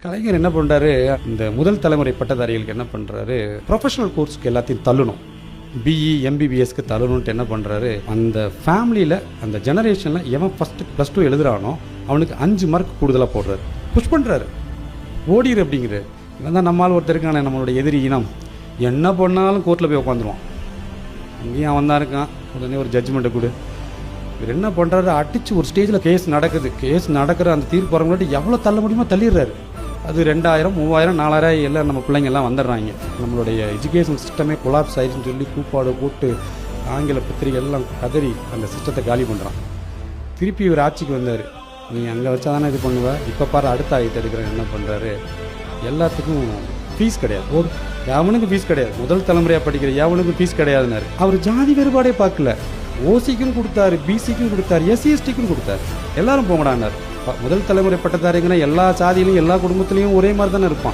கலைஞர் என்ன பண்ணுறாரு, இந்த முதல் தலைமுறை பட்டதாரிகளுக்கு என்ன பண்ணுறாரு, ப்ரொஃபஷனல் கோர்ஸ்க்கு எல்லாத்தையும் தள்ளணும், பிஇ எம்பிபிஎஸ்க்கு தள்ளணுன்ட்டு என்ன பண்ணுறாரு, அந்த ஃபேமிலியில் அந்த ஜெனரேஷனில் எவன் ஃபஸ்ட்டு +2 எழுதுகிறானோ அவனுக்கு 5 மார்க் கூடுதலாக போடுறாரு, புஷ் பண்ணுறாரு, ஓடிடு அப்படிங்கிறாரு. இவன் தான் நம்மால் ஒருத்தருக்கான நம்மளுடைய எதிரி இனம், என்ன பண்ணாலும் கோர்ட்டில் போய் உட்காந்துருவான். அங்கேயும் அவன் தான் இருக்கான், உடனே ஒரு ஜட்ஜ்மெண்ட்டை கொடு. இவர் என்ன பண்ணுறாரு, அடித்து ஒரு ஸ்டேஜில் கேஸ் நடக்கிற அந்த தீர்ப்பு வர முன்னாடி எவ்வளோ தள்ள முடியுமோ தள்ளிடுறாரு. அது 2000 3000 4000 எல்லாம் நம்ம பிள்ளைங்கள்லாம் வந்துடுறாங்க. நம்மளுடைய எஜுகேஷன் சிஸ்டமே கொலாப்ஸ் ஆயிடுச்சுன்னு சொல்லி கூப்பாடு போட்டு ஆங்கில பத்திரிகை எல்லாம் கதறி அந்த சிஸ்டத்தை காலி பண்ணுறான். திருப்பி இவர் ஆட்சிக்கு வந்தார். நீ அங்கே வச்சா தானே இது பண்ணுவேன், இப்போ பாரு அடுத்த ஆகிட்டு எடுக்கிறேன். என்ன பண்ணுறாரு, எல்லாத்துக்கும் ஃபீஸ் கிடையாது, எவனுக்கும் ஃபீஸ் கிடையாது, முதல் தலைமுறையாக படிக்கிற எவனுக்கும் ஃபீஸ் கிடையாதுன்னாரு. அவர் ஜாதி வேறுபாடே பார்க்கல, ஓசிக்கும் கொடுத்தாரு, பிசிக்கும் கொடுத்தாரு, SC/STக்கும் கொடுத்தாரு, எல்லாரும் போங்கடான்னார். முதல் தலைமுறை பட்டதாரிங்கன்னா எல்லா சாதியிலையும் எல்லா குடும்பத்துலேயும் ஒரே மாதிரி தானே இருப்பான்.